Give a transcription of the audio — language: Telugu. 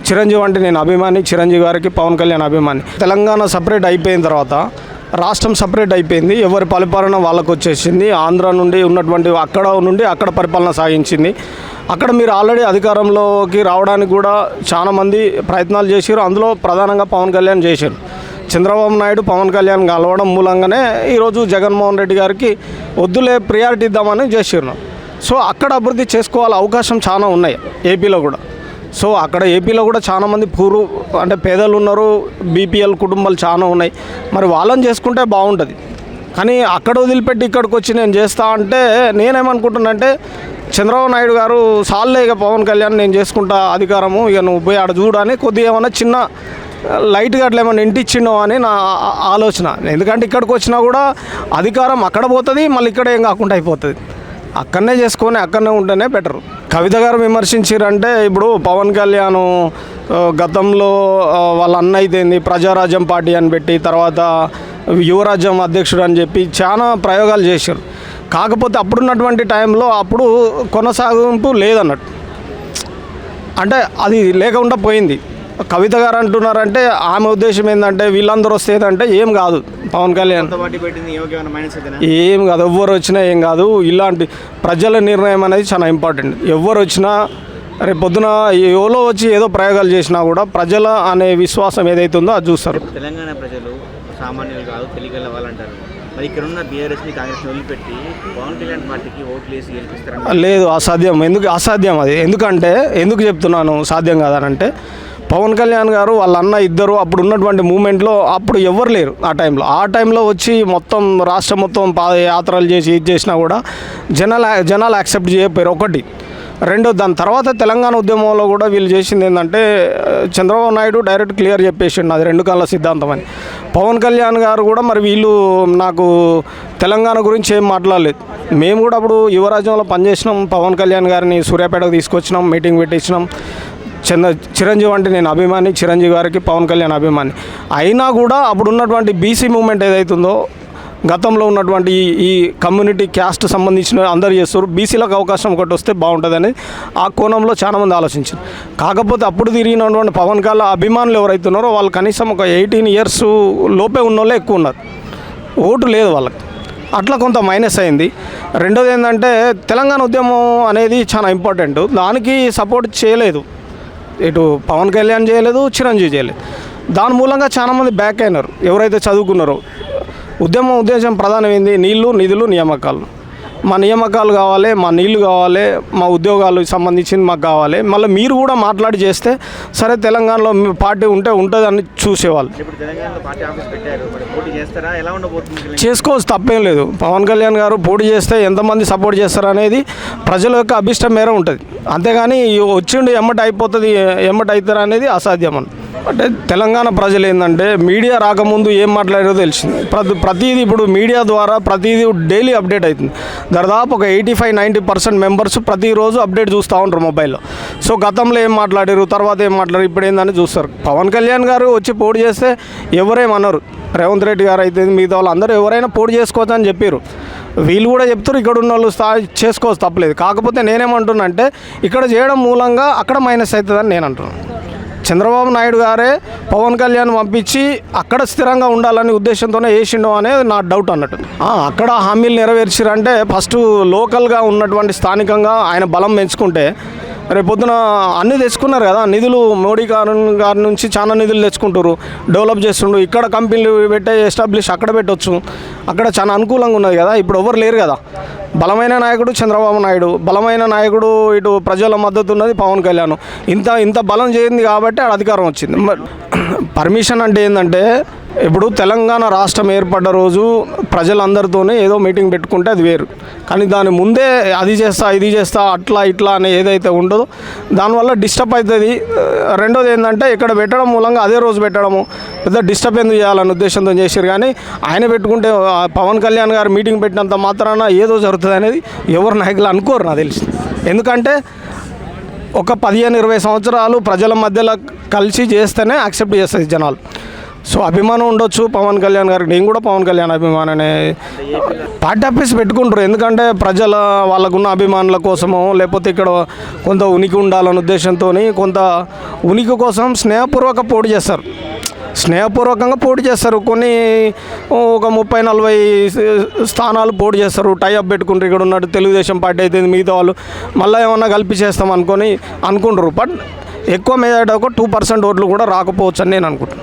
చిరంజీవి అంటే నేను అభిమాని, చిరంజీవి గారికి పవన్ కళ్యాణ్ అభిమాని. తెలంగాణ సపరేట్ అయిపోయిన తర్వాత రాష్ట్రం సపరేట్ అయిపోయింది, ఎవరి పరిపాలన వాళ్ళకు వచ్చేసింది. ఆంధ్ర నుండి ఉన్నటువంటి అక్కడ పరిపాలన సాగించింది. అక్కడ మీరు ఆల్రెడీ అధికారంలోకి రావడానికి కూడా చాలామంది ప్రయత్నాలు చేశారు. అందులో ప్రధానంగా పవన్ కళ్యాణ్ చేశారు. చంద్రబాబు నాయుడు పవన్ కళ్యాణ్ కలవడం మూలంగానే ఈరోజు జగన్మోహన్ రెడ్డి గారికి వద్దులే ప్రియారిటీ ఇద్దామని చేశారు. సో అక్కడ అభివృద్ధి చేసుకోవాలి అవకాశం చాలా ఉన్నాయి ఏపీలో కూడా. సో అక్కడ ఏపీలో కూడా చాలామంది అంటే పేదలు ఉన్నారు, బీపీఎల్ కుటుంబాలు చాలా ఉన్నాయి. మరి వాళ్ళని చేసుకుంటే బాగుంటుంది. కానీ అక్కడ వదిలిపెట్టి ఇక్కడికి వచ్చి నేను చేస్తా అంటే నేనేమనుకుంటున్నానంటే చంద్రబాబు నాయుడు గారు సాల్లే ఇక పవన్ కళ్యాణ్ నేను చేసుకుంటా అధికారము, ఇక నువ్వు పోయి ఆడ చూడని కొద్దిగా ఏమన్నా చిన్న లైట్గా అట్లా ఏమన్నా ఇంటిచ్చినో అని నా ఆలోచన. ఎందుకంటే ఇక్కడికి వచ్చినా కూడా అధికారం అక్కడ పోతుంది, మళ్ళీ ఇక్కడ ఏం కాకుండా అయిపోతుంది. అక్కడనే చేసుకొని అక్కడనే ఉంటేనే బెటర్. కవిత గారు విమర్శించారంటే ఇప్పుడు పవన్ కళ్యాణ్ గతంలో వాళ్ళ అన్న అయితేంది ప్రజారాజ్యం పార్టీ అని పెట్టి తర్వాత యువరాజ్యం అధ్యక్షుడు అని చెప్పి చాలా ప్రయోగాలు చేశారు. కాకపోతే అప్పుడున్నటువంటి టైంలో అప్పుడు కొనసాగింపు లేదన్నట్టు, అంటే అది లేకుండా పోయింది. కవిత గారు అంటున్నారంటే ఆమె ఉద్దేశం ఏంటంటే వీళ్ళందరూ వస్తేదంటే ఏం కాదు, పవన్ కళ్యాణ్ ఏం కాదు, ఎవ్వరు వచ్చినా ఏం కాదు. ఇలాంటి ప్రజల నిర్ణయం అనేది చాలా ఇంపార్టెంట్. ఎవ్వరు వచ్చినా రేపు పొద్దున ఎవరో వచ్చి ఏదో ప్రయోగాలు చేసినా కూడా ప్రజల అనే విశ్వాసం ఏదైతే ఉందో అది చూస్తారు. తెలంగాణ ప్రజలు సామాన్యులు కాదు, తెలియగల వాళ్ళంటారు. మరి ఇక్కడ ఉన్న బీఆర్ఎస్ని కాంగ్రెస్ని వదిలిపెట్టి పవన్ కళ్యాణ్ పార్టీకి ఓట్లు వేసి గెలిపిస్తారు? లేదు, అసాధ్యం. అసాధ్యం అది. ఎందుకు చెప్తున్నాను సాధ్యం కాదనంటే పవన్ కళ్యాణ్ గారు వాళ్ళ అన్న ఇద్దరు అప్పుడు ఉన్నటువంటి మూమెంట్లో అప్పుడు ఎవ్వరు లేరు. ఆ టైంలో వచ్చి మొత్తం రాష్ట్రం మొత్తం పాదయాత్రలు చేసి ఇది చేసినా కూడా జనాలు యాక్సెప్ట్ చేయకపోయారు. ఒకటి. రెండో, దాని తర్వాత తెలంగాణ ఉద్యమంలో కూడా వీళ్ళు చేసింది ఏంటంటే చంద్రబాబు నాయుడు డైరెక్ట్ క్లియర్ చెప్పేసిండు అది 2 కళ్ళ సిద్ధాంతం అని. పవన్ కళ్యాణ్ గారు కూడా మరి వీళ్ళు నాకు తెలంగాణ గురించి ఏం మాట్లాడలేదు. మేము కూడా అప్పుడు యువరాజ్యంలో పనిచేసినాం. పవన్ కళ్యాణ్ గారిని సూర్యాపేటకు తీసుకొచ్చినాం, మీటింగ్ పెట్టించినాం. చిరంజీవి అంటే నేను అభిమాని, చిరంజీవి గారికి పవన్ కళ్యాణ్ అభిమాని. అయినా కూడా అప్పుడు ఉన్నటువంటి బీసీ మూమెంట్ ఏదైతుందో గతంలో ఉన్నటువంటి ఈ కమ్యూనిటీ క్యాస్ట్ సంబంధించిన అందరు చేస్తారు, బీసీలకు అవకాశం ఒకటి వస్తే బాగుంటుందని ఆ కోణంలో చాలామంది ఆలోచించారు. కాకపోతే అప్పుడు తిరిగినటువంటి పవన్ కళ్యాణ్ అభిమానులు ఎవరైతే ఉన్నారో వాళ్ళు కనీసం ఒక 18 years లోపే ఉన్న వాళ్ళే ఎక్కువ ఉన్నారు, ఓటు లేదు వాళ్ళకి. అట్లా కొంత మైనస్ అయింది. రెండోది ఏంటంటే తెలంగాణ ఉద్యమం అనేది చాలా ఇంపార్టెంట్. దానికి సపోర్ట్ చేయలేదు, ఇటు పవన్ కళ్యాణ్ చేయలేదు, చిరంజీవి చేయలేదు. దాని మూలంగా చాలామంది బ్యాక్ అయినారు ఎవరైతే చదువుకున్నారో. ఉద్దేశం ప్రధానమైంది నీళ్లు, నిధులు, నియామకాలు. మా నియామకాలు కావాలి, మా నీళ్లు కావాలి, మా ఉద్యోగాలు సంబంధించింది మాకు కావాలి. మళ్ళీ మీరు కూడా మాట్లాడి చేస్తే సరే తెలంగాణలో పార్టీ ఉంటుందని చూసేవాళ్ళు. చేసుకోవచ్చు, తప్పేం లేదు. పవన్ కళ్యాణ్ గారు పోటీ చేస్తే ఎంతమంది సపోర్ట్ చేస్తారు అనేది ప్రజల యొక్క అభిష్టం మేర ఉంటుంది. అంతేగాని వచ్చిండు ఎమ్మటి అయిపోతుంది, ఎమ్మటి అవుతారు అనేది అసాధ్యం. అంటే తెలంగాణ ప్రజలు ఏంటంటే మీడియా రాకముందు ఏం మాట్లాడారో తెలిసింది. ప్రతిదీ ఇప్పుడు మీడియా ద్వారా ప్రతిదీ డైలీ అప్డేట్ అవుతుంది. దాదాపు ఒక 85-90% మెంబర్స్ ప్రతిరోజు అప్డేట్ చూస్తూ ఉంటారు మొబైల్లో. సో గతంలో ఏం మాట్లాడారు, తర్వాత ఏం మాట్లాడారు, ఇప్పుడు ఏందని చూస్తారు. పవన్ కళ్యాణ్ గారు వచ్చి పోటీ చేస్తే ఎవరేమన్నారు, రేవంత్ రెడ్డి గారు అయితే మిగతా వాళ్ళు అందరూ ఎవరైనా పోటీ చేసుకోవచ్చు అని చెప్పారు. వీళ్ళు కూడా చెప్తారు ఇక్కడ ఉన్న వాళ్ళు చేసుకోవచ్చు, తప్పలేదు. కాకపోతే నేనేమంటున్నా అంటే ఇక్కడ చేయడం మూలంగా అక్కడ మైనస్ అవుతుందని నేను అంటున్నాను. చంద్రబాబు నాయుడు గారే పవన్ కళ్యాణ్ పంపించి అక్కడ స్థిరంగా ఉండాలనే ఉద్దేశంతోనే వేసిండో అనేది నా డౌట్ అన్నట్టు. అక్కడ హామీలు నెరవేర్చారంటే ఫస్ట్ లోకల్గా ఉన్నటువంటి స్థానికంగా ఆయన బలం పెంచుకుంటే రేపొద్దున అన్నీ తెచ్చుకున్నారు కదా నిధులు. మోడీ గారి నుంచి చాలా నిధులు తెచ్చుకుంటారు, డెవలప్ చేస్తుండ్రు. ఇక్కడ కంపెనీలు పెట్టే ఎస్టాబ్లిష్ అక్కడ పెట్టవచ్చు. అక్కడ చాలా అనుకూలంగా ఉన్నది కదా. ఇప్పుడు ఎవరు లేరు కదా. బలమైన నాయకుడు చంద్రబాబు నాయుడు, బలమైన నాయకుడు ఇటు ప్రజల మద్దతు ఉన్నది పవన్ కళ్యాణ్. ఇంత బలం చేయింది కాబట్టి ఆడ అధికారం వచ్చింది. పర్మిషన్ అంటే ఏంటంటే ఇప్పుడు తెలంగాణ రాష్ట్రం ఏర్పడ్డ రోజు ప్రజలందరితోనే ఏదో మీటింగ్ పెట్టుకుంటే అది వేరు. కానీ దాని ముందే అది చేస్తా ఇది చేస్తా అట్లా ఇట్లా అని ఏదైతే ఉండదో దానివల్ల డిస్టర్బ్ అవుతుంది. రెండోది ఏంటంటే ఇక్కడ పెట్టడం మూలంగా అదే రోజు పెట్టడము పెద్ద డిస్టర్బ్ ఎందుకు చేయాలనే ఉద్దేశంతో చేశారు. కానీ ఆయన పెట్టుకుంటే పవన్ కళ్యాణ్ గారు మీటింగ్ పెట్టినంత మాత్రాన ఏదో జరుగుతుంది అనేది ఎవరు నాయకులు అనుకోరు నాకు తెలిసి. ఎందుకంటే ఒక 15-20 సంవత్సరాలు ప్రజల మధ్యలో కలిసి చేస్తేనే యాక్సెప్ట్ చేస్తుంది జనాలు. సో అభిమానం ఉండొచ్చు పవన్ కళ్యాణ్ గారికి. నేను కూడా పవన్ కళ్యాణ్ అభిమాననే. పార్టీ ఆఫీస్ పెట్టుకుంటారు ఎందుకంటే ప్రజల వాళ్ళకున్న అభిమానుల కోసమో లేకపోతే ఇక్కడ కొంత ఉనికి ఉండాలనే ఉద్దేశంతో కొంత ఉనికి కోసం స్నేహపూర్వక పోటీ చేస్తారు. స్నేహపూర్వకంగా పోటీ చేస్తారు. కొన్ని ఒక 30-40 స్థానాలు పోటీ చేస్తారు. టైఅప్ పెట్టుకుంటారు. ఇక్కడ ఉన్నట్టు తెలుగుదేశం పార్టీ అయితే మిగతా వాళ్ళు మళ్ళీ ఏమన్నా కలిపి చేస్తాం అనుకుంటారు. బట్ ఎక్కువ మెజారిటీ ఒక 2% ఓట్లు కూడా రాకపోవచ్చు అని నేను అనుకుంటున్నాను.